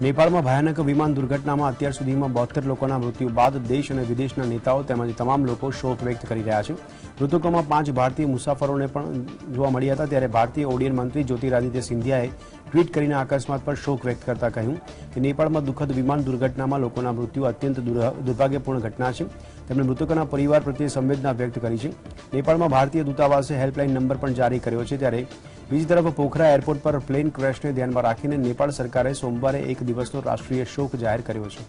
नेपाळમાં ભયાનક વિમાન દુર્ઘટનામાં અત્યાર સુધીમાં 72 લોકોના મૃત્યુ બાદ દેશ અને વિદેશના નેતાઓ તેમજ તમામ લોકો શોક વ્યક્ત કરી રહ્યા છે। મૃતકોમાં 5 ભારતીય મુસાફરોને પણ જોવા મળ્યા હતા। ત્યારે ભારતીય ઉડ્ડયન મંત્રી જ્યોતિરાદિત્ય સિંધિયાએ ટ્વીટ કરીને અકસ્માત પર શોક વ્યક્ત કરતા કહ્યું કે નેપાળમાં દુઃખદ વિમાન દુર્ઘટનામાં લોકોના મૃત્યુ અત્યંત દુર્ભાગ્યપૂર્ણ ઘટના છે। તેમણે મૃતકોના પરિવાર પ્રત્યે સંવેદના વ્યક્ત કરી છે। नेपाળમાં ભારતીય દૂતાવાસે હેલ્પલાઇન નંબર પણ જારી કર્યો છે। ત્યારે બીજી તરફ પોખરા એરપોર્ટ પર પ્લેન ક્રેશને ધ્યાનમાં રાખીને नेपाળ સરકારે સોમવારે એક દિવસનો રાષ્ટ્રીય શોક જાહેર કર્યો છે।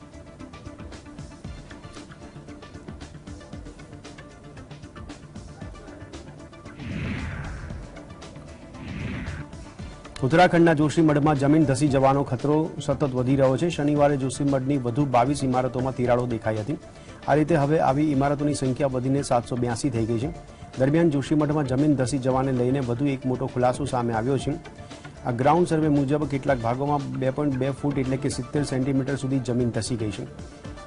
ઉત્તરાખંડના જોશીમઠમાં જમીન ધસી જવાનો ખતરો સતત વધી રહ્યો છે। શનિવારે જોશીમઠની વધુ 22 ઇમારતોમાં તિરાડો દેખાઈ હતી। આ રીતે હવે આવી ઇમારતોની સંખ્યા વધીને 782 થઈ ગઈ છે। દરમિયાન જોશીમઠમાં જમીન ધસી જવાને લઈને વધુ એક મોટો ખુલાસો સામે આવ્યો છે। આ ગ્રાઉન્ડ સર્વે મુજબ કેટલાક ભાગોમાં 2.2 ફૂટ એટલે કે 70 સેન્ટીમીટર સુધી જમીન ધસી ગઈ છે।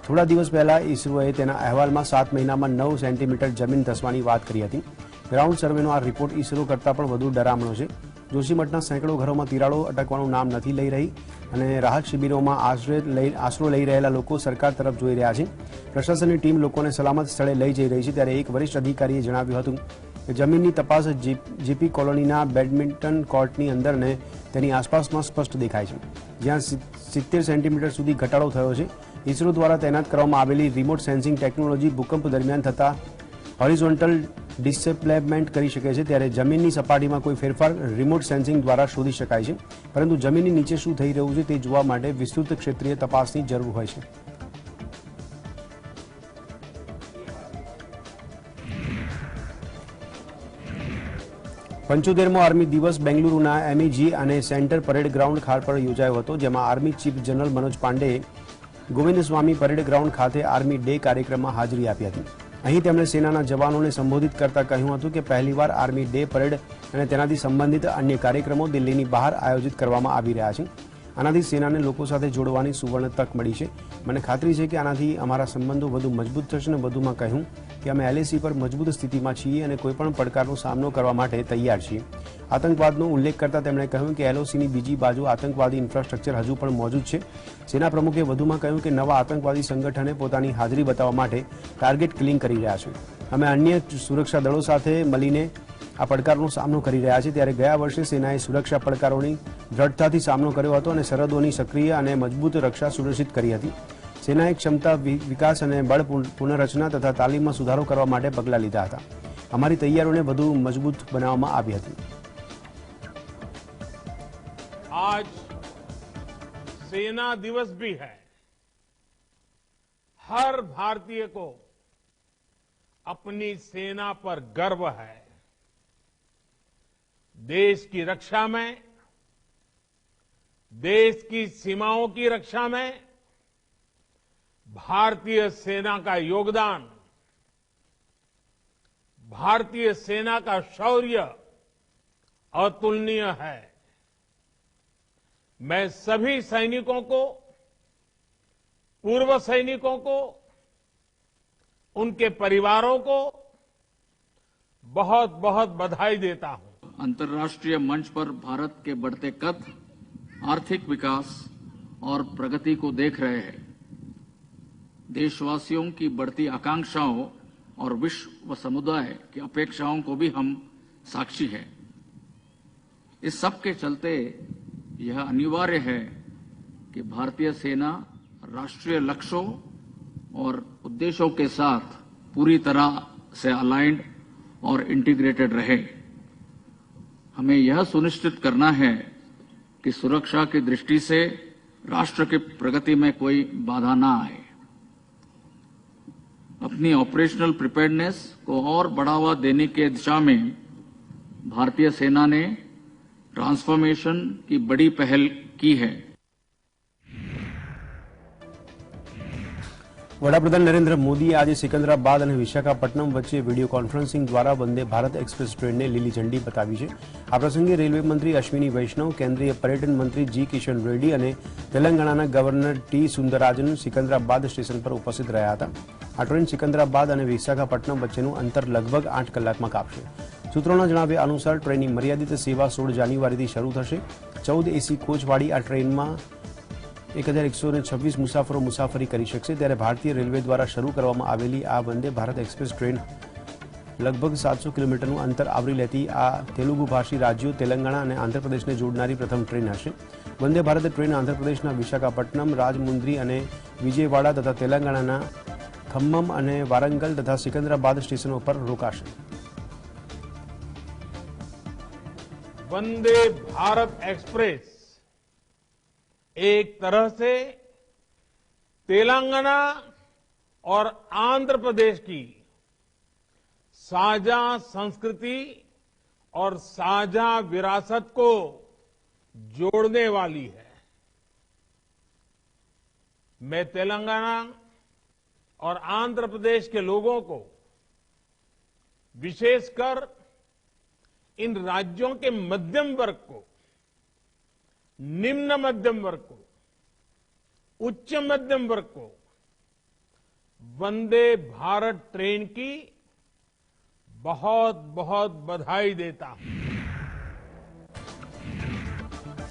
થોડા દિવસ પહેલા ઇસરોએ તેના અહેવાલમાં 7 મહિનામાં 9 સેન્ટીમીટર જમીન ધસવાની વાત કરી હતી। ગ્રાઉન્ડ સર્વેનો આ રિપોર્ટ ઇસરો કરતાં પણ વધુ ડરામણો છે। જોશીમઠના સેંકડો ઘરોમાં તિરાડો અટકવાનું નામ નથી લઈ રહી અને રાહત શિબિરોમાં આશરો લઈ રહેલા લોકો સરકાર તરફ જોઈ રહ્યા છે। પ્રશાસનની ટીમ લોકોને સલામત સ્થળે લઈ જઈ રહી છે। ત્યારે એક વરિષ્ઠ અધિકારીએ જણાવ્યું હતું કે જમીનની તપાસ જીપી કોલોનીના બેડમિન્ટન કોર્ટની અંદર ને તેની આસપાસમાં સ્પષ્ટ દેખાય છે, જ્યાં 70 સેન્ટીમીટર સુધી ઘટાડો થયો છે। ઇસરો દ્વારા તૈનાત કરવામાં આવેલી રિમોટ સેન્સિંગ ટેકનોલોજી ભૂકંપ દરમિયાન થતા હોરિઝોન્ટલ ડિસ્પ્લેસમેન્ટ કરી શકે છે। ત્યારે જમીનની સપાટીમાં કોઈ ફેરફાર રિમોટ સેન્સિંગ દ્વારા શોધી શકાય છે, પરંતુ જમીનની નીચે શું થઈ રહ્યું છે તે જોવા માટે વિસ્તૃત ક્ષેત્રીય તપાસની જરૂર હોય છે। પંચોતેરમો આર્મી દિવસ બેંગલુરુના એમઈજી અને સેન્ટર પરેડ ગ્રાઉન્ડ ખાતે પર યોજાયો હતો, જેમાં આર્મી ચીફ જનરલ મનોજ પાંડેએ ગોવિંદ સ્વામી પરેડ ગ્રાઉન્ડ ખાતે આર્મી ડે કાર્યક્રમમાં હાજરી આપી હતી। અહીં તેમણે સેનાના જવાનોને સંબોધિત કરતા કહ્યું હતું કે પહેલીવાર આર્મી ડે પરેડ અને તેનાથી સંબંધિત અન્ય કાર્યક્રમો દિલ્હીની બહાર આયોજિત કરવામાં આવી રહ્યા છે। આનાથી સેનાને લોકો સાથે જોડવાની સુવર્ણ તક મળી છે। મને ખાતરી છે કે આનાથી અમારા સંબંધો વધુ મજબૂત થશે। અને વધુમાં કહ્યું કે અમે એલએસી પર મજબૂત સ્થિતિમાં છીએ અને કોઈપણ પડકારનો સામનો કરવા માટે તૈયાર છીએ। આતંકવાદનો ઉલ્લેખ કરતા તેમણે કહ્યું કે એલઓસીની બીજી બાજુ આતંકવાદી ઇન્ફ્રાસ્ટ્રક્ચર હજુ પણ મોજૂદ છે। સેના પ્રમુખે વધુમાં કહ્યું કે નવા આતંકવાદી સંગઠને પોતાની હાજરી બતાવવા માટે ટાર્ગેટ કિલિંગ કરી રહ્યા છે। અમે અન્ય સુરક્ષા દળો સાથે મળીને આ પડકારનો સામનો કરી રહ્યા છીએ। ત્યારે ગયા વર્ષે સેનાએ સુરક્ષા પડકારોની દ્રઢતાથી સામનો કર્યો હતો અને સરહદોની સક્રિય અને મજબૂત રક્ષા સુનિશ્ચિત કરી હતી। સેનાએ ક્ષમતા વિકાસ અને બળ પુનર્રચના તથા તાલીમમાં સુધારો કરવા માટે પગલાં લીધા હતા। અમારી તૈયારીઓને વધુ મજબૂત બનાવવામાં આવી હતી। आज सेना दिवस भी है। हर भारतीय को अपनी सेना पर गर्व है। देश की रक्षा में, देश की सीमाओं की रक्षा में भारतीय सेना का योगदान, भारतीय सेना का शौर्य अतुलनीय है। मैं सभी सैनिकों को, पूर्व सैनिकों को, उनके परिवारों को बहुत बहुत बधाई देता हूं। अंतर्राष्ट्रीय मंच पर भारत के बढ़ते कद, आर्थिक विकास और प्रगति को देख रहे हैं। देशवासियों की बढ़ती आकांक्षाओं और विश्व समुदाय की अपेक्षाओं को भी हम साक्षी हैं। इस सब के चलते यह अनिवार्य है कि भारतीय सेना राष्ट्रीय लक्ष्यों और उद्देश्यों के साथ पूरी तरह से अलाइंड और इंटीग्रेटेड रहे। हमें यह सुनिश्चित करना है कि सुरक्षा की दृष्टि से राष्ट्र की प्रगति में कोई बाधा न आए। अपनी ऑपरेशनल प्रिपेयर्डनेस को और बढ़ावा देने के दिशा में भारतीय सेना ने ट्रांसफॉर्मेशन की बड़ी पहल की है। વડાપ્રધાન નરેન્દ્ર મોદીએ આજે સિકંદરાબાદ અને વિશાખાપટ્ટનમ વચ્ચે વિડીયો કોન્ફરન્સિંગ દ્વારા વંદે ભારત એક્સપ્રેસ ટ્રેનને લીલી ઝંડી બતાવી છે। આ પ્રસંગે રેલવે મંત્રી અશ્વિની વૈષ્ણવ, કેન્દ્રીય પર્યટન મંત્રી જી કિશન રેડ્ડી અને તેલંગાણાના governor T Soundararajan Secunderabad station પર ઉપસ્થિત રહ્યા હતા। આ ટ્રેન સિકંદરાબાદ અને વિશાખાપટ્ટનમ વચ્ચેનું અંતર લગભગ 8 કલાકમાં કાપશે। સૂત્રોના જણાવ્યા અનુસાર ટ્રેનની મર્યાદિત સેવા 16 જાન્યુઆરીથી શરૂ થશે। 14 એસી કોચવાળી આ ટ્રેનમાં 1126 મુસાફરો મુસાફરી કરી શકશે. ત્યારે ભારતીય રેલવે દ્વારા શરૂ કરવામાં આવેલી આ વંદે ભારત એક્સપ્રેસ ટ્રેન લગભગ 700 કિલોમીટરનું અંતર આવરી લેતી આ તેલુગુ ભાષી રાજ્યો તેલંગાણા અને આંધ્રપ્રદેશને જોડનારી પ્રથમ ટ્રેન હશે. વંદે ભારત ટ્રેન આંધ્રપ્રદેશના વિશાખાપટ્ટનમ, રાજમુંદ્રી અને વિજયવાડા તથા તેલંગાણાના ખમ્મમ અને વારંગલ તથા સિકંદરાબાદ સ્ટેશનો પર રોકાશે. वंदे भारत एक्सप्रेस एक तरह से तेलंगाना और आंध्र प्रदेश की साझा संस्कृति और साझा विरासत को जोड़ने वाली है. मैं तेलंगाना और आंध्र प्रदेश के लोगों को विशेषकर इन राज्यों के मध्यम वर्ग को, निम्न मध्यम वर्ग को, उच्च मध्यम वर्ग को वंदे भारत ट्रेन की बहुत बहुत बधाई देता हूं.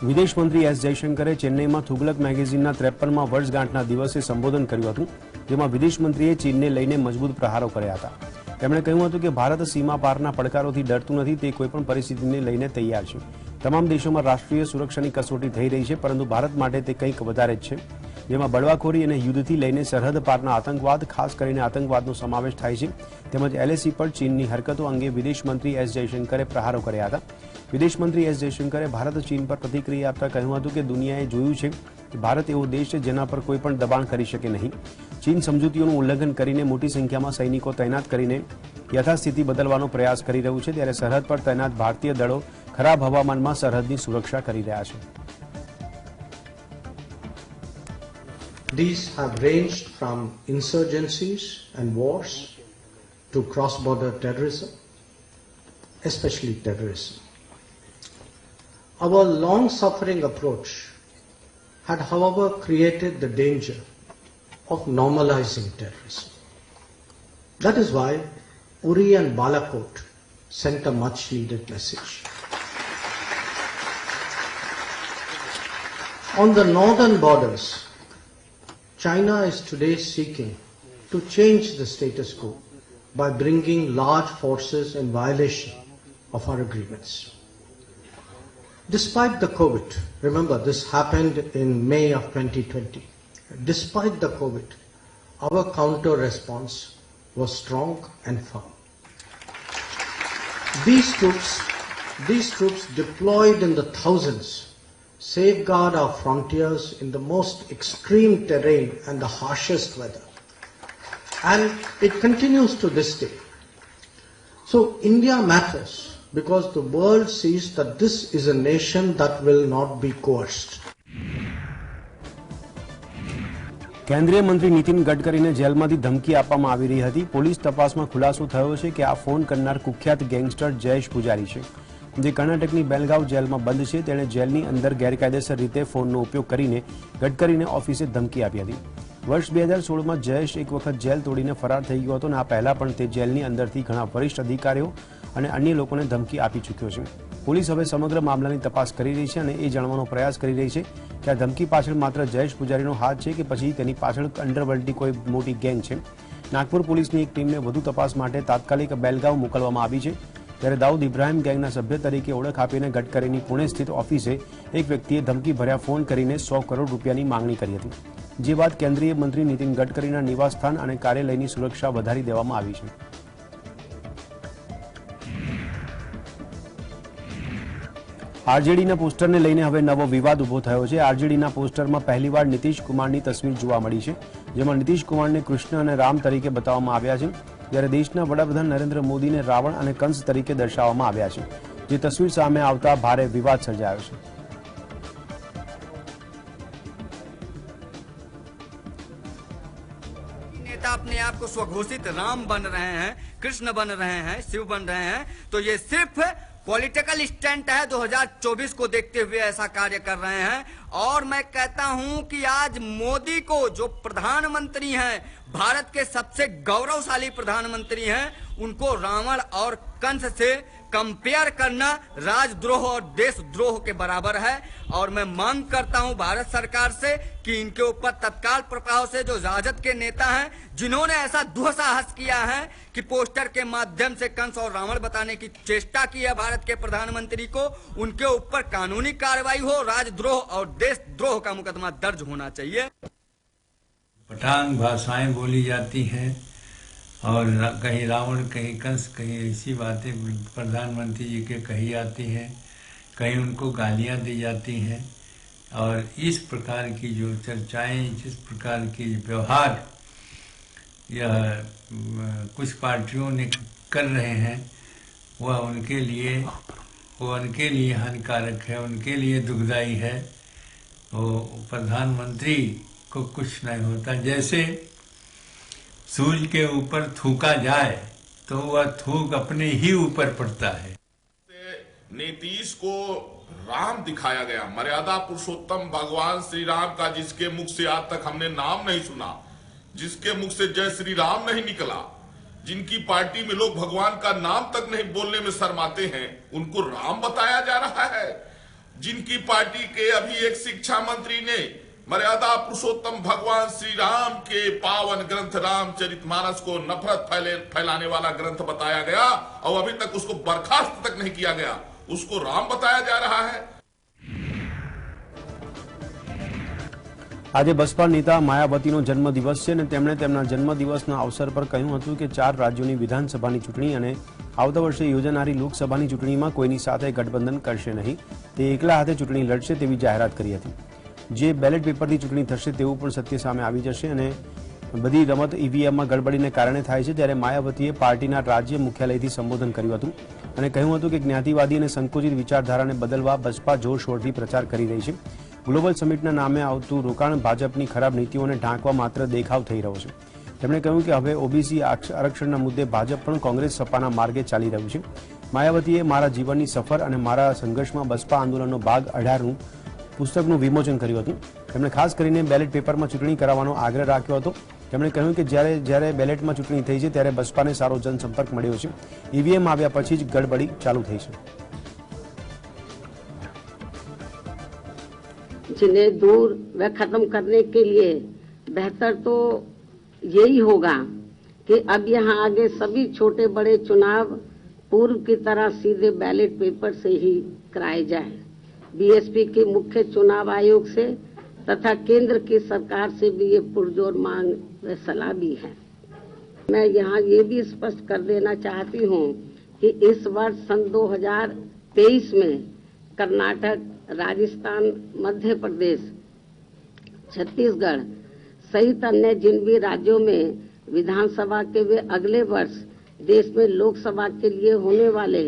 વિદેશ મંત્રી એસ જયશંકરે ચેન્નઈમાં તુગલક મેગેઝિનના 53મા વર્ષગાંઠના દિવસે સંબોધન કર્યું હતું, જેમાં વિદેશ મંત્રીએ ચીનને લઈને મજબૂત પ્રહારો કર્યા હતા. તેમણે કહ્યું હતું કે ભારત સીમા પારના પડકારોથી ડરતું નથી, તે કોઈપણ પરિસ્થિતિને લઈને તૈયાર છે. તમામ દેશોમાં રાષ્ટ્રીય સુરક્ષાની કસોટી થઈ રહી છે, પરંતુ ભારત માટે તે કંઈક વધારે જ છે, જેમાં બળવાખોરી અને યુદ્ધથી લઈને સરહદ પારના આતંકવાદ, ખાસ કરીને આતંકવાદનો સમાવેશ થાય છે. તેમજ એલએસી પર ચીનની હરકતો અંગે વિદેશ મંત્રી એસ જયશંકરે પ્રહારો કર્યા હતા. વિદેશ મંત્રી એસ જયશંકરે ભારત ચીન પર પ્રતિક્રિયા આપતા કહ્યું હતું કે દુનિયાએ જોયું છે કે ભારત એવો દેશ છે જેના પર કોઈ પણ દબાણ કરી શકે નહીં. ચીન સમજૂતીઓનું ઉલ્લંઘન કરીને મોટી સંખ્યામાં સૈનિકો તૈનાત કરીને યથાસ્થિતિ બદલવાનો પ્રયાસ કરી રહ્યું છે, ત્યારે સરહદ પર તૈનાત ભારતીય દળો ખરાબ હવામાનમાં સરહદની સુરક્ષા કરી રહ્યા છે. These have ranged from insurgencies and wars to cross-border terrorism, especially terrorism. Our long-suffering approach had, however, created the danger of normalizing terrorism. That is why Uri and Balakot sent a much-needed message. On the northern borders, China is today seeking to change the status quo by bringing large forces in violation of our agreements. Despite the COVID, remember this happened in May of 2020, despite the COVID, our counter response was strong and firm. These troops deployed in the thousands safeguard our frontiers in the most extreme terrain and the harshest weather. And it continues to this day. So India matters because the world sees that this is a nation that will not be coerced. કેન્દ્રીય મંત્રી નીતિન ગડકરીને જેલમાંથી ધમકી આપવામાં આવી રહી હતી. Police તપાસમાં ખુલાસો થયો છે કે આ ફોન કરનાર કુખ્યાત ગેંગસ્ટર જયેશ પૂજારી છે, જે કર્ણાટકની બેલગાવ જેલમાં બંધ છે. તેણે જેલની અંદર ગેરકાયદેસર રીતે ફોનનો ઉપયોગ કરીને ગડકરીને ઓફિસે ધમકી આપી હતી. વર્ષ 2016માં જયેશ એક વખત જેલ તોડીને ફરાર થઈ ગયો હતો અને આ પહેલા પણ તે જેલની અંદરથી ઘણા વરિષ્ઠ અધિકારીઓ અને અન્ય લોકોને ધમકી આપી ચૂક્યો છે. પોલીસ હવે સમગ્ર મામલાની તપાસ કરી રહી છે અને એ જાણવાનો પ્રયાસ કરી રહી છે કે આ ધમકી પાછળ માત્ર જયેશ પૂજારીનો હાથ છે કે પછી તેની પાછળ અંડરવર્લ્ડની કોઈ મોટી ગેંગ છે. નાગપુર પોલીસની એક ટીમને વધુ તપાસ માટે તાત્કાલિક બેલગાવ મોકલવામાં આવી છે. ત્યારે દાઉદ ઇબ્રાહિમ ગેંગના સભ્ય તરીકે ઓળખ આપીને ગડકરીની પુણે સ્થિત ઓફિસે એક વ્યક્તિએ ધમકીભર્યા ફોન કરીને 100 કરોડ રૂપિયાની માંગણી કરી હતી, જે બાદ કેન્દ્રીય મંત્રી નીતિન ગડકરીના નિવાસસ્થાન અને કાર્યાલયની સુરક્ષા વધારી દેવામાં આવી છે. આરજેડીના પોસ્ટરને લઈને હવે નવો વિવાદ ઉભો થયો છે. આરજેડીના પોસ્ટરમાં પહેલીવાર નીતિશ કુમારની તસવીર જોવા મળી છે, જેમાં નીતિશ કુમારને કૃષ્ણ અને રામ તરીકે બતાવવામાં આવ્યા છે, જ્યારે દેશના વડાપ્રધાન નરેન્દ્ર મોદીને રાવણ અને કંસ તરીકે દર્શાવવામાં આવ્યા છે, જે તસવીર સામે આવતા ભારે વિવાદ સર્જાયો છે. नेता अपने आप को स्वघोषित राम बन रहे हैं, कृष्ण बन रहे हैं, शिव बन रहे हैं, तो ये सिर्फ पॉलिटिकल स्टंट है. 2024 को देखते हुए ऐसा कार्य कर रहे हैं. और मैं कहता हूं कि आज मोदी को, जो प्रधानमंत्री हैं, भारत के सबसे गौरवशाली प्रधानमंत्री हैं, उनको रावण और कंस से कंपेयर करना राजद्रोह और देशद्रोह के बराबर है। और मैं मांग करता हूं भारत सरकार से कि इनके ऊपर तत्काल प्रभाव से जो राजद के नेता हैं, जिन्होंने ऐसा दुस्साहस किया है कि पोस्टर के माध्यम से कंस और रावण बताने की चेष्टा की है भारत के प्रधानमंत्री को, उनके ऊपर कानूनी कार्रवाई हो, राजद्रोह और देशद्रोह का मुकदमा दर्ज होना चाहिए। पठान भाषाएं बोली जाती हैं और कहीं रावण, कहीं कंस, कहीं ऐसी बातें प्रधानमंत्री जी के कही जाती हैं, कहीं उनको गालियां दी जाती हैं। और इस प्रकार की जो चर्चाएं, जिस प्रकार की व्यवहार यह कुछ पार्टियों ने कर रहे हैं, वह उनके लिए हानिकारक है, उनके लिए दुखदायी है। वो प्रधानमंत्री को कुछ नहीं होता। जैसे सूर्य के ऊपर थूका जाए तो वह थूक अपने ही ऊपर पड़ता है। नीतीश को राम दिखाया गया, मर्यादा पुरुषोत्तम भगवान श्री राम का, जिसके मुख से आज तक हमने नाम नहीं सुना, जिसके मुख से जय श्री राम नहीं निकला, जिनकी पार्टी में लोग भगवान का नाम तक नहीं बोलने में शर्माते हैं, उनको राम बताया जा रहा है। जिनकी पार्टी के अभी एक शिक्षा मंत्री ने मर्यादा पुरुषोत्तम भगवान श्री राम के पावन ग्रंथ रामचरितमानस को नफरत फैलाने वाला ग्रंथ बताया गया और अभी तक उसको बर्खास्त तक नहीं किया गया, उसको राम बताया जा रहा है। આજે બસપા નેતા માયાવતીનો જન્મદિવસ છે અને તેમણે તેમના જન્મદિવસના અવસર પર કહ્યું હતું કે 4 રાજ્યોની વિધાનસભાની ચૂંટણી અને આવતા વર્ષે યોજાનારી લોકસભાની ચૂંટણીમાં કોઈની સાથે ગઠબંધન કરશે નહીં, તે એકલા હાથે ચૂંટણી લડશે તેવી જાહેરાત કરી હતી। જે બેલેટ પેપરથી ચૂંટણી થશે તેવું પણ સત્ય સામે આવી જશે અને બધી રમત ઈવીએમમાં ગડબડીને કારણે થાય છે। ત્યારે માયાવતીએ પાર્ટીના રાજ્ય મુખ્યાલયથી સંબોધન કર્યું હતું અને કહ્યું હતું કે જ્ઞાતિવાદી અને સંકુચિત વિચારધારાને બદલવા બસપા જોરશોરથી પ્રચાર કરી રહી છે। ગ્લોબલ સમિટના નામે આવતું રોકાણ ભાજપની ખરાબ નીતિઓને ઢાંકવા માત્ર દેખાવ થઈ રહ્યો છે। તેમણે કહ્યું કે હવે ઓબીસી આરક્ષણના મુદ્દે ભાજપ પણ કોંગ્રેસ સપાના માર્ગે ચાલી રહ્યું છે। માયાવતીએ મારા જીવનની સફર અને મારા સંઘર્ષમાં બસપા આંદોલનનો ભાગ 18નું પુસ્તકનું વિમોચન કર્યું હતું। તેમણે ખાસ કરીને બેલેટ પેપરમાં ચૂંટણી કરાવવાનો આગ્રહ રાખ્યો હતો। તેમણે કહ્યું કે જ્યારે બેલેટમાં ચૂંટણી થઈ છે ત્યારે બસપાને સારો જનસંપર્ક મળ્યો છે, ઈવીએમ આવ્યા પછી જ ગડબડી ચાલુ થઈ છે। जिन्हें दूर व खत्म करने के लिए बेहतर तो यही होगा कि अब यहाँ आगे सभी छोटे बड़े चुनाव पूर्व की तरह सीधे बैलेट पेपर से ही कराए जाए। बीएसपी के मुख्य चुनाव आयोग से तथा केंद्र की सरकार से भी ये पुरजोर मांग व सलाह भी है। मैं यहाँ ये भी स्पष्ट कर देना चाहती हूँ कि इस वर्ष सन 2023 में कर्नाटक, राजस्थान, मध्य प्रदेश, छत्तीसगढ़ सहित अन्य जिन भी राज्यों में विधानसभा के वे अगले वर्ष देश में लोकसभा के लिए होने वाले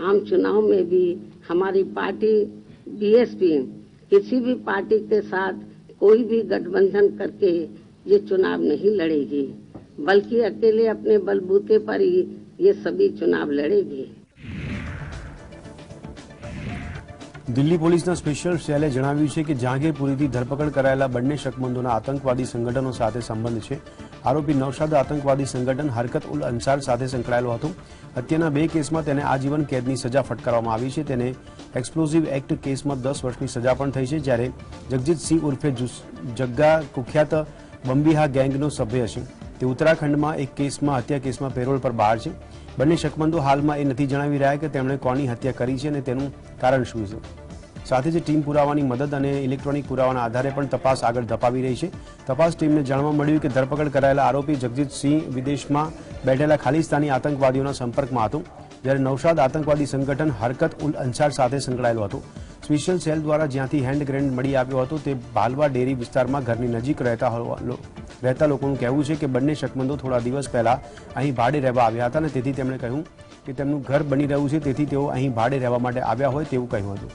आम चुनाव में भी हमारी पार्टी बीएसपी किसी भी पार्टी के साथ कोई भी गठबंधन करके ये चुनाव नहीं लड़ेगी, बल्कि अकेले अपने बलबूते पर ही ये सभी चुनाव लड़ेगी। દિલ્હી પોલીસના સ્પેશિયલ સેલે જણાવ્યું છે કે જહાંગીરપુરીથી ધરપકડ કરાયેલા બંને શકમંદોના આતંકવાદી સંગઠનો સાથે સંબંધ છે। આરોપી નૌશાદ આતંકવાદી સંગઠન હરકત ઉલ અંસાર સાથે સંકળાયેલો હતો। હત્યાના 2 કેસમાં તેને આજીવન કેદની સજા ફટકારવામાં આવી છે। તેને એક્સપ્લોઝિવ એક્ટ કેસમાં 10 વર્ષની સજા પણ થઈ છે। જ્યારે જગજીત સિંહ ઉર્ફે જગ્ગા કુખ્યાત બંબીહા ગેંગનો સભ્ય છે। તે ઉત્તરાખંડમાં એક કેસમાં હત્યા કેસમાં પેરોલ પર બહાર છે। બંને શકમંદો હાલમાં એ નથી જણાવી રહ્યા કે તેમણે કોની હત્યા કરી છે અને તેનું કારણ શું છે। સાથે જ ટીમ પુરાવાની મદદ અને ઇલેક્ટ્રોનિક પુરાવાના આધારે પણ તપાસ આગળ ધપાવી રહી છે। તપાસ ટીમને જાણવા મળ્યું કે ધરપકડ કરાયેલા આરોપી જગજીત સિંહ વિદેશમાં બેઠેલા ખાલિસ્તાની આતંકવાદીઓના સંપર્કમાં હતો, જ્યારે નૌશાદ આતંકવાદી સંગઠન હરકત ઉલ અંસાર સાથે સંકળાયેલો હતો। સ્પેશિયલ સેલ દ્વારા જ્યાંથી હેન્ડ ગ્રેનેડ મળી આવ્યો હતો તે ભાલવા ડેરી વિસ્તારમાં ઘરની નજીક રહેતા લોકોનું કહેવું છે કે બંને શકમંદો થોડા દિવસ પહેલા અહીં ભાડે રહેવા આવ્યા હતા અને તેથી તેમણે કહ્યું કે તેમનું ઘર બની રહ્યું છે, તેથી તેઓ અહીં ભાડે રહેવા માટે આવ્યા હોય તેવું કહ્યું હતું।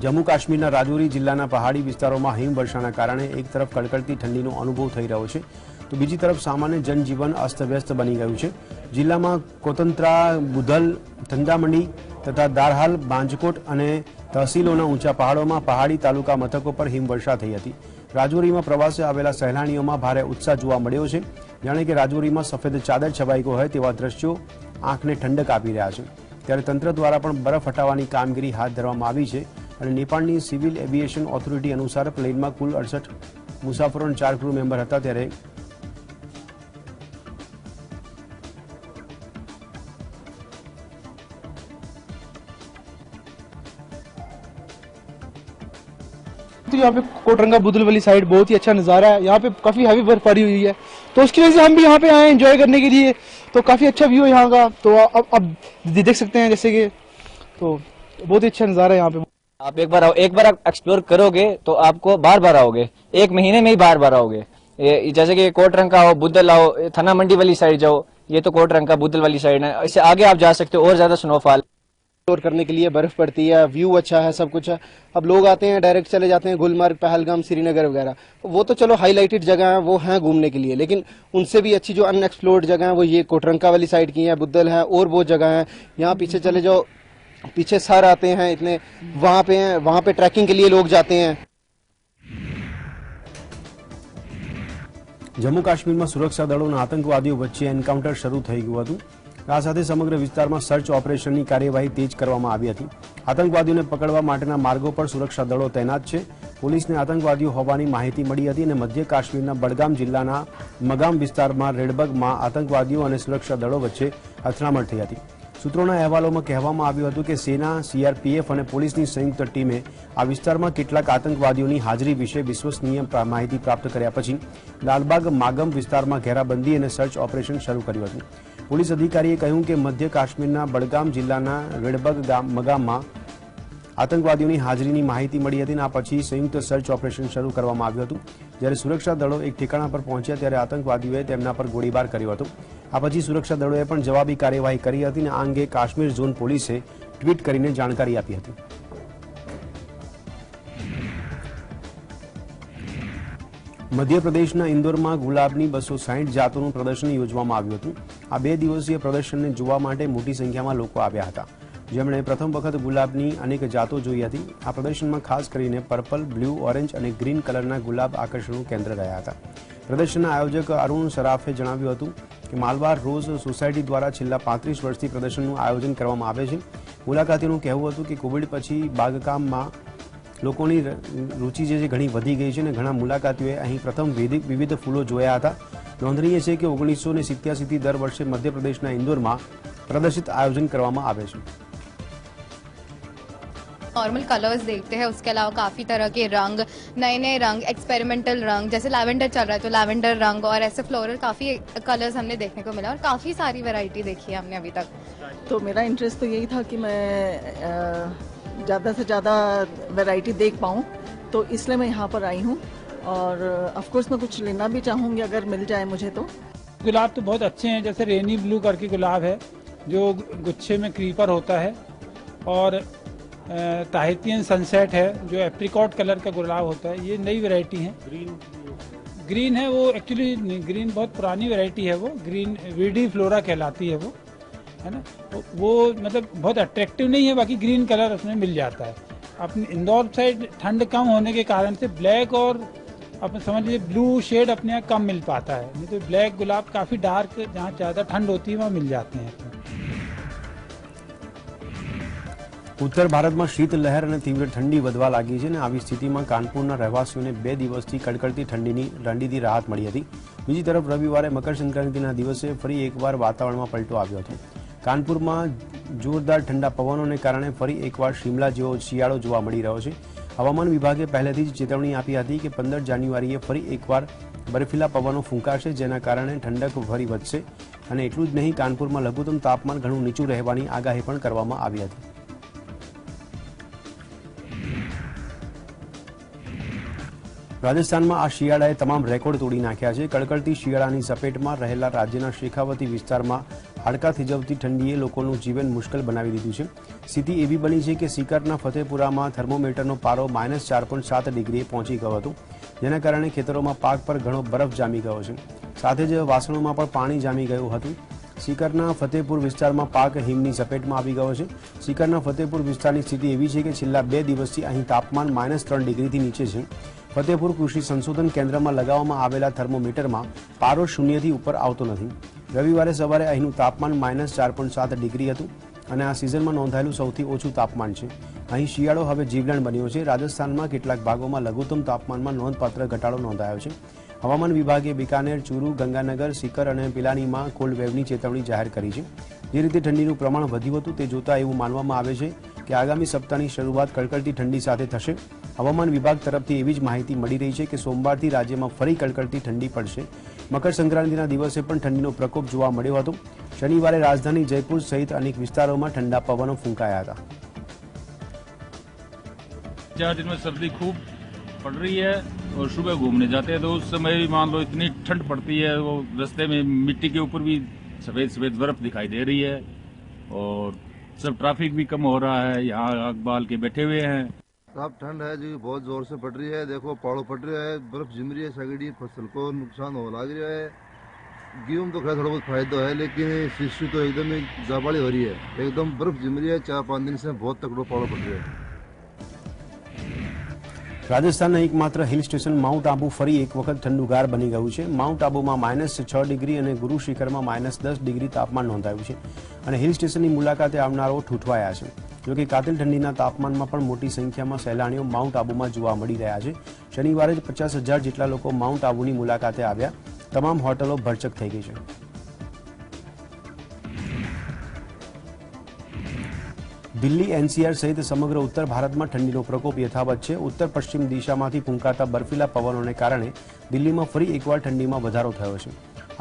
જમ્મુ કાશ્મીરના રાજૌરી જિલ્લાના પહાડી વિસ્તારોમાં હિમવર્ષાના કારણે એક તરફ કડકડતી ઠંડીનો અનુભવ થઈ રહ્યો છે તો બીજી તરફ સામાન્ય જનજીવન અસ્તવ્યસ્ત બની ગયું છે। જિલ્લામાં કોતંત્રા, બુધલ, થંજામંડી તથા દારહાલ, બાંજકોટ અને તહસીલોના ઊંચા પહાડોમાં પહાડી તાલુકા મથકો પર હિમવર્ષા થઈ હતી। રાજૌરીમાં પ્રવાસે આવેલા સહેલાણીઓમાં ભારે ઉત્સાહ જોવા મળ્યો છે। જાણે કે રાજૌરીમાં સફેદ ચાદર છવાઈ ગયો હોય તેવા દ્રશ્યો આંખને ઠંડક આપી રહ્યા છે। ત્યારે તંત્ર દ્વારા પણ બરફ હટાવવાની કામગીરી હાથ ધરવામાં આવી છે અને નેપાળની સિવિલ એવિએશન ઓથોરિટી અનુસાર પ્લેનમાં કુલ 68 મુસાફરો અને 4 ક્રૂ મેમ્બર હતા। ત્યારે तो यहाँ पे कोटरंगा बुदल वाली साइड बहुत ही अच्छा नज़ारा है। यहाँ पे काफ़ी हैवी बर्फ पड़ी हुई है, तो उसकी वजह से हम भी यहाँ पे आए एंजॉय करने के लिए। तो काफ़ी अच्छा व्यू है यहाँ का। तो अब देख सकते हैं जैसे कि तो बहुत ही अच्छा नज़ारा है यहाँ पे। आप एक बार एक्सप्लोर करोगे तो आपको बार बार आओगे, 1 महीने में ही बार बार आओगे। जैसे कि कोटरंगा आओ, बुदल आओ, थना मंडी वाली साइड जाओ, ये तो कोटरंगा बुदल वाली साइड है। इससे आगे आप जा सकते हो और ज्यादा स्नोफॉल एक्सप्लोर करने के लिए बर्फ पड़ती है, व्यू अच्छा है, सब कुछ है। अब लोग आते हैं डायरेक्ट चले जाते हैं गुलमर्ग, पहलगाम, श्रीनगर वगैरह। वो तो चलो हाईलाइटेड जगह है, वो हैं घूमने के लिए, लेकिन उनसे भी अच्छी जो अनएक्सप्लोर्ड जगह है वो ये कोटरंगा वाली साइड की है, बुदल है और वो जगह है। यहाँ पीछे चले जाओ, पीछे सर आते हैं इतने, वहां पे हैं, वहां पे ट्रैकिंग के लिए लोग जाते हैं। जम्मू काश्मीर में सुरक्षा दलों और आतंकवादियों वच्चे एनकाउंटर शुरू थई गयुं हतुं। आ साथे समग्र विस्तारमां सर्च ऑपरेशननी कार्यवाही तेज करवामां आवी हती। आतंकवादीओने पकड़वा माटेना मार्गो पर सुरक्षा दळो तैनात छे। पोलीसने आतंकवादीओ होવાની माहिती मળી હતી અને મધ્ય કાશ્મીરના બડગામ જિલ્લાના મગામ વિસ્તારમાં રેડબગમાં આતંકવાદીઓ અને સુરક્ષા દળો વચ્ચે અથડામણ થઈ હતી। સૂત્રોના અહેવાલોમાં કહેવામાં આવ્યું હતું કે સેના, સીઆરપીએફ અને પોલીસની સંયુક્ત ટીમે આ વિસ્તારમાં કેટલાક આતંકવાદીઓની હાજરી વિશે વિશ્વસનીય માહિતી પ્રાપ્ત કર્યા પછી લાલબાગ માગમ વિસ્તારમાં ઘેરાબંધી અને સર્ચ ઓપરેશન શરૂ કર્યું હતું। પોલીસ અધિકારીએ કહ્યું કે મધ્ય કાશ્મીરના બડગામ જિલ્લાના રેડબગ મગામમાં આતંકવાદીઓની હાજરીની માહિતી મળી હતી અને આ પછી સંયુક્ત સર્ચ ઓપરેશન શરૂ કરવામાં આવ્યું હતું। જ્યારે સુરક્ષા દળો એક ઠેકાણા પર પહોંચ્યા ત્યારે આતંકવાદીઓએ તેમના પર ગોળીબાર કર્યો હતો। આ પછી સુરક્ષા દળોએ પણ જવાબી કાર્યવાહી કરી હતી અને આ અંગે કાશ્મીર ઝોન પોલીસે ટ્વીટ કરીને જાણકારી આપી હતી। મધ્યપ્રદેશના ઇન્દોરમાં ગુલાબની 260 જાતોનું પ્રદર્શન યોજવામાં આવ્યું હતું। આ 2 દિવસીય પ્રદર્શનને જોવા માટે મોટી સંખ્યામાં લોકો આવ્યા હતા, જેમણે પ્રથમ વખત ગુલાબની અનેક જાતો જોઈ હતી। આ પ્રદર્શનમાં ખાસ કરીને પર્પલ, બ્લુ, ઓરેન્જ અને ગ્રીન કલરના ગુલાબ આકર્ષણનું કેન્દ્ર રહ્યા હતા। પ્રદર્શનના આયોજક અરુણ સરાફે જણાવ્યું હતું કે માલબાર રોઝ સોસાયટી દ્વારા છેલ્લા 35 વર્ષથી પ્રદર્શનનું આયોજન કરવામાં આવે છે। મુલાકાતીઓનું કહેવું હતું કે કોવિડ પછી બાગકામમાં લોકોની રુચિ જે છે ઘણી વધી ગઈ છે અને ઘણા મુલાકાતીઓએ અહીં પ્રથમ વિવિધ ફૂલો જોયા હતા। નોંધનીય છે કે 1987 થી દર વર્ષે મધ્યપ્રદેશના ઇન્દોરમાં પ્રદર્શિત આયોજન કરવામાં આવે છે। नॉर्मल कलर्स देखते हैं, उसके अलावा काफ़ी तरह के रंग, नए नए रंग, एक्सपेरिमेंटल रंग, जैसे लैवेंडर चल रहा है तो लैवेंडर रंग और ऐसे फ्लोरल काफ़ी कलर्स हमने देखने को मिला और काफ़ी सारी वैरायटी देखी है हमने अभी तक। तो मेरा इंटरेस्ट तो यही था कि मैं ज़्यादा से ज़्यादा वैरायटी देख पाऊँ, तो इसलिए मैं यहाँ पर आई हूँ और ऑफ कोर्स मैं कुछ लेना भी चाहूँगी अगर मिल जाए मुझे। तो गुलाब तो बहुत अच्छे हैं, जैसे रेनी ब्लू करके गुलाब है जो गुच्छे में क्रीपर होता है, और ताहितियन सनसेट है जो एप्रिकॉट कलर का गुलाब होता है। ये नई वैरायटी है। ग्रीन है, वो एक्चुअली ग्रीन बहुत पुरानी वैरायटी है, वो ग्रीन वीडी फ्लोरा कहलाती है, वो है ना। वो मतलब बहुत अट्रैक्टिव नहीं है, बाकी ग्रीन कलर उसमें मिल जाता है। अपने इंदौर साइड ठंड कम होने के कारण से ब्लैक और अपन समझ लीजिए ब्लू शेड अपने यहाँ कम मिल पाता है, नहीं तो ब्लैक गुलाब काफ़ी डार्क जहाँ ज़्यादा ठंड होती है वहाँ मिल जाते हैं। उत्तर भारत में शीत लहर और तीव्र ठंडी વધવા લાગી છે અને આવી સ્થિતિમાં કાનપુરના રહેવાસીઓને 2 દિવસથી કડકડતી ઠંડીથી રાહત મળી હતી। બીજી તરફ રવિવારે મકર સંક્રાંતિના દિવસે ફરી એકવાર વાતાવરણમાં પલટો આવ્યો હતો। કાનપુરમાં જોરદાર ઠંડા પવનોને કારણે ફરી એકવાર શિમલા જેવો શિયાળો જોવા મળી રહ્યો છે। હવામાન વિભાગે પહેલેથી જ ચેતવણી આપી હતી કે 15 જાન્યુઆરીએ ફરી એકવાર બરફીલા પવનો ફૂંકાશે, જેના કારણે ઠંડક ફરી વધશે અને એટલું જ નહીં, કાનપુરમાં લઘુત્તમ તાપમાન ઘણું નીચું રહેવાની આગાહી પણ કરવામાં આવી હતી। રાજસ્થાનમાં આ શિયાળાએ તમામ રેકોર્ડ તોડી નાખ્યા છે। કડકડતી શિયાળાની ઝપેટમાં રહેલા રાજ્યના શેખાવતી વિસ્તારમાં હાડકાં થીજવતી ઠંડીએ લોકોનું જીવન મુશ્કેલ બનાવી દીધું છે। સ્થિતિ એવી બની છે કે સિકરના ફતેપુરામાં થર્મોમીટરનો પારો -4.7 ડિગ્રીએ પહોંચી ગયો હતો, જેના કારણે ખેતરોમાં પાક પર ઘણો બરફ જામી ગયો છે। સાથે જ વાસણોમાં પણ પાણી જામી ગયું હતું। સિકરના ફતેપુર વિસ્તારમાં પાક હિમની ઝપેટમાં આવી ગયો છે। સિકરના ફતેપુર વિસ્તારની સ્થિતિ એવી છે કે છેલ્લા 2 દિવસથી અહીં તાપમાન -3 ડિગ્રીથી નીચે છે। ફતેપુર કૃષિ સંશોધન કેન્દ્રમાં લગાવવામાં આવેલા થર્મોમીટરમાં પારો શૂન્યથી ઉપર આવતો નથી. રવિવારે સવારે અહીંનું તાપમાન -4.7 ડિગ્રી હતું અને આ સિઝનમાં નોંધાયેલું સૌથી ઓછું તાપમાન છે. અહીં શિયાળો હવે જીવલેણ બન્યો છે. રાજસ્થાનમાં કેટલાક ભાગોમાં લઘુત્તમ તાપમાનમાં નોંધપાત્ર ઘટાડો નોંધાયો છે. હવામાન વિભાગે બિકાનેર, ચૂરુ, ગંગાનગર, સિકર અને પિલાનીમાં કોલ્ડ વેવની ચેતવણી જાહેર કરી છે. જે રીતે ઠંડીનું પ્રમાણ વધ્યું હતું તે જોતા એવું માનવામાં આવે છે કે આગામી સપ્તાહની શરૂઆત કડકડતી ઠંડી સાથે થશે. હવામાન વિભાગ તરફથી એવી જ માહિતી મળી રહી છે કે સોમવારથી રાજ્યમાં ફરી કડકડતી ઠંડી પડશે. મકર સંક્રાંતિના દિવસે પણ ઠંડીનો પ્રકોપ જોવા મળ્યો હતો. શનિવારે રાજધાની જયપુર સહિત અનેક વિસ્તારોમાં ठंडा पवनों फूंकाया था. 4 दिन में सर्दी खूब पड़ रही है और सुबह घूमने जाते हैं तो उस समय भी मान लो इतनी ठंड पड़ती है, वो रास्ते में मिट्टी के ऊपर भी सफेद सफेद बर्फ दिखाई दे रही है और सब ट्रैफिक भी कम हो रहा है. यहाँ आग बाल के बैठे हुए हैं. साहब ठंड है जी, बहुत जोर से पड़ रही है. देखो पहाड़ों पड़ रहा है, बर्फ जम रही है, सगड़ी फसल को नुकसान हो लग रहा है. गेहूं तो खैर थोड़ा बहुत फायदा है, लेकिन शिशु तो एकदम जाबाड़ी हो रही है. एकदम बर्फ जम रही है. 4-5 दिन से बहुत तकड़ो पहाड़ों पड़ रहा है. રાજસ્થાનના એકમાત્ર હિલ સ્ટેશન માઉન્ટ આબુ ફરી એક વખત ઠંડુગાર બની ગયું છે. માઉન્ટ આબુમાં -6 ડિગ્રી અને ગુરુ શિખરમાં -10 ડિગ્રી તાપમાન નોંધાયું છે અને હિલ સ્ટેશનની મુલાકાતે આવનારો ઠૂંઠવાયા છે. જોકે કાતિલ ઠંડીના તાપમાનમાં પણ મોટી સંખ્યામાં સહેલાણીઓ માઉન્ટ આબુમાં જોવા મળી રહ્યા છે. શનિવારે જ 50,000 જેટલા લોકો માઉન્ટ આબુની મુલાકાતે આવ્યા. તમામ હોટલો ભરચક થઈ ગઈ છે. દિલ્હી, એનસીઆર સહિત સમગ્ર ઉત્તર ભારતમાં ઠંડીનો પ્રકોપ યથાવત છે. ઉત્તર પશ્ચિમ દિશામાંથી ફૂંકાતા બર્ફીલા પવનોને કારણે દિલ્હીમાં ફરી એકવાર ઠંડીમાં વધારો થયો છે.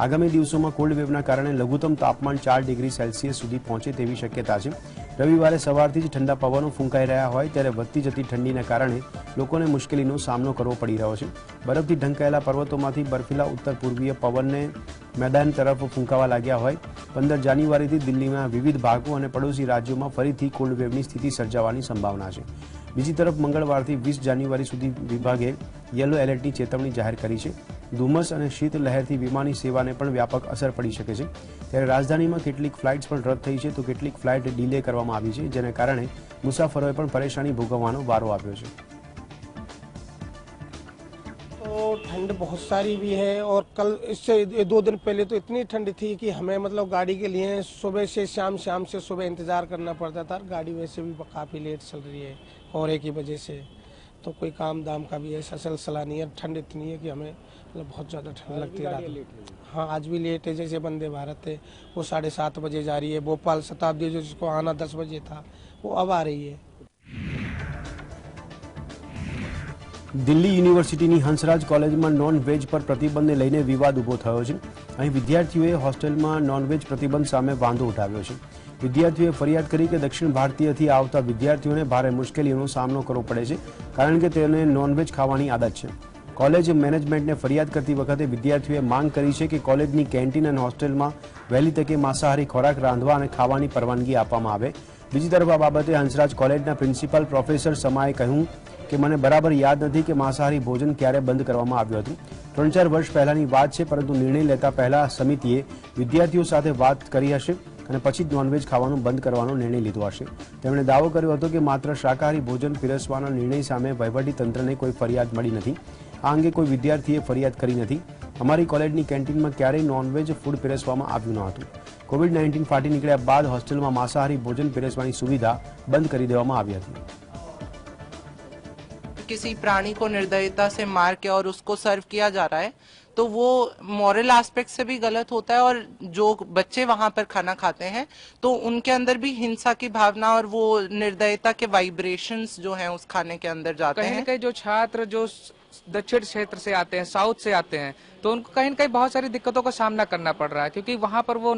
આગામી દિવસોમાં કોલ્ડ વેવના કારણે લઘુત્તમ તાપમાન 4 ડિગ્રી સેલ્સિયસ સુધી પહોંચે તેવી શક્યતા છે. રવિવારે સવારથી જ ઠંડા પવનો ફૂંકાઈ રહ્યા હોય ત્યારે વધતી જતી ઠંડીના કારણે લોકોને મુશ્કેલીનો સામનો કરવો પડી રહ્યો છે. બરફથી ઢંકાયેલા પર્વતોમાંથી બર્ફીલા ઉત્તર પૂર્વીય પવનને મેદાન તરફ ફૂંકાવા લાગ્યા હોય. 15 જાન્યુઆરીથી દિલ્હીના વિવિધ ભાગો અને પડોશી રાજ્યોમાં ફરીથી કોલ્ડ વેવની સ્થિતિ સર્જાવાની સંભાવના છે. બીજી તરફ મંગળવારથી 20 જાન્યુઆરી સુધી વિભાગે યલો એલર્ટની ચેતવણી જાહેર કરી છે. ધુમ્મસ અને શીત લહેરથી વિમાની સેવાને પણ વ્યાપક અસર પડી શકે છે. ત્યારે રાજધાનીમાં કેટલીક ફ્લાઇટ્સ પણ રદ થઈ છે તો કેટલીક ફ્લાઇટ ડિલે કરવામાં આવી છે, જેને કારણે મુસાફરોએ પણ પરેશાની ભોગવવાનો વારો આવ્યો છે. तो ठंड बहुत सारी भी है और कल इससे 2 दिन पहले तो इतनी ठंड थी कि हमें मतलब गाड़ी के लिए सुबह से शाम, शाम से सुबह इंतज़ार करना पड़ता था. गाड़ी वैसे भी काफ़ी लेट चल रही है कोहरे की वजह से, तो कोई काम दाम का भी ऐसा सिलसिला नहीं है. ठंड इतनी है कि हमें मतलब बहुत ज़्यादा ठंड लगती है रात. हाँ, आज भी लेट है. जैसे वंदे भारत है वो 7:30 बजे जा रही है. भोपाल शताब्दी जिसको आना 10 बजे था वो अब आ रही है. દિલ્હી યુનિવર્સિટીની હંસરાજ કોલેજમાં નોન-વેજ પર પ્રતિબંધને લઈને વિવાદ ઊભો થયો છે. અહીં વિદ્યાર્થીઓએ હોસ્ટેલમાં નોન-વેજ પ્રતિબંધ સામે વાંધો ઉઠાવ્યો છે. વિદ્યાર્થીઓએ ફરિયાદ કરી કે દક્ષિણ ભારતીયથી આવતા વિદ્યાર્થીઓને ભારે મુશ્કેલીઓનો સામનો કરવો પડે છે કારણ કે તેને નોન-વેજ ખાવાની આદત છે. કોલેજ મેનેજમેન્ટને ફરિયાદ કરતી વખતે વિદ્યાર્થીઓએ માંગ કરી છે કે કોલેજની કેન્ટીન અને હોસ્ટેલમાં વહેલી તકે માંસાહારી ખોરાક રાંધવા અને ખાવાની પરવાનગી આપવામાં આવે. બીજી તરફ આ બાબતે હંસરાજ કોલેજના પ્રિન્સિપાલ પ્રોફેસર સમાએ કહ્યું કે મને બરાબર યાદ નથી કે માંસાહારી ભોજન ક્યારે બંધ કરવામાં આવ્યું હતું. 3-4 વર્ષ પહેલાની વાત છે, પરંતુ નિર્ણય લેતા પહેલા સમિતિએ વિદ્યાર્થીઓ સાથે વાત કરી હશે અને પછી જ નોનવેજ ખાવાનું બંધ કરવાનો નિર્ણય લીધો હશે. તેમણે દાવો કર્યો હતો કે માત્ર શાકાહારી ભોજન પીરસવાના નિર્ણય સામે વહીવટીતંત્રને કોઈ ફરિયાદ મળી નથી. આ અંગે કોઈ વિદ્યાર્થીએ ફરિયાદ કરી નથી. અમારી કોલેજની કેન્ટીનમાં ક્યારેય નોનવેજ ફૂડ પીરસવામાં આવ્યું ન હતું. કોવિડ-19 ફાટી નીકળ્યા બાદ હોસ્ટેલમાં માંસાહારી ભોજન પીરસવાની सुविधा બંધ કરી દેવામાં આવી હતી. किसी प्राणी को निर्दयता से मार के और उसको सर्व किया जा रहा है तो वो मॉरल एस्पेक्ट से भी गलत होता है. और जो बच्चे वहां पर खाना खाते हैं तो उनके अंदर भी हिंसा की भावना और वो निर्दयता के वाइब्रेशंस जो हैं उस खाने के अंदर जाते हैं. कहीं न कहीं जो छात्र जो दक्षिण क्षेत्र से आते हैं, साउथ से आते हैं, तो उनको कहीं न कहीं बहुत सारी दिक्कतों का सामना करना पड़ रहा है क्योंकि वहाँ पर वो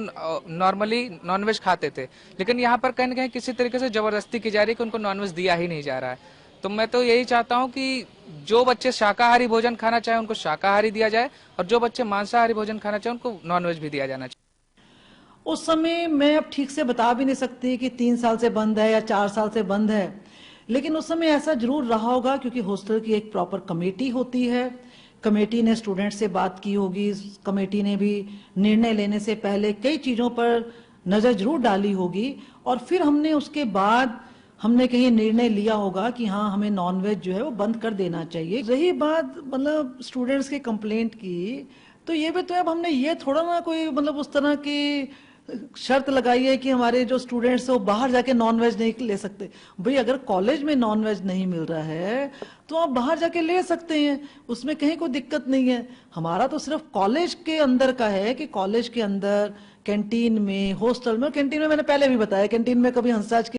नॉर्मली नॉनवेज खाते थे, लेकिन यहाँ पर कहीं न कहीं किसी तरीके से जबरदस्ती की जा रही है कि उनको नॉनवेज दिया ही नहीं जा रहा है. तो मैं तो यही चाहता हूँ कि जो बच्चे शाकाहारी भोजन खाना चाहे उनको शाकाहारी दिया जाए और जो बच्चे मांसाहारी भोजन खाना चाहे उनको नॉनवेज भी दिया जाना चाहिए. उस समय मैं अब ठीक से बता भी नहीं सकती कि 3 साल से बंद है या 4 साल से बंद है, लेकिन उस समय ऐसा जरूर रहा होगा क्योंकि हॉस्टल की एक प्रॉपर कमेटी होती है. कमेटी ने स्टूडेंट से बात की होगी. कमेटी ने भी निर्णय लेने से पहले कई चीज़ों पर नज़र जरूर डाली होगी और फिर हमने उसके बाद हमने कहीं निर्णय लिया होगा कि हाँ हमें नॉनवेज जो है वो बंद कर देना चाहिए। रही बात मतलब स्टूडेंट्स की कंप्लेंट की, तो ये भी तो अब हमने ये थोड़ा ना कोई मतलब उस तरह की शर्त लगाई है कि हमारे जो स्टूडेंट्स हैं वो बाहर जाके नॉनवेज नहीं ले सकते। भाई अगर कॉलेज में नॉनवेज नहीं मिल रहा है तो आप बाहर जाके ले सकते हैं, उसमें कहीं कोई दिक्कत नहीं है। हमारा तो सिर्फ कॉलेज के अंदर का है कि कॉलेज के अंदर कैंटीन में, हॉस्टल में, कैंटीन में मैंने पहले भी बताया कैंटीन में कभी हंसराज की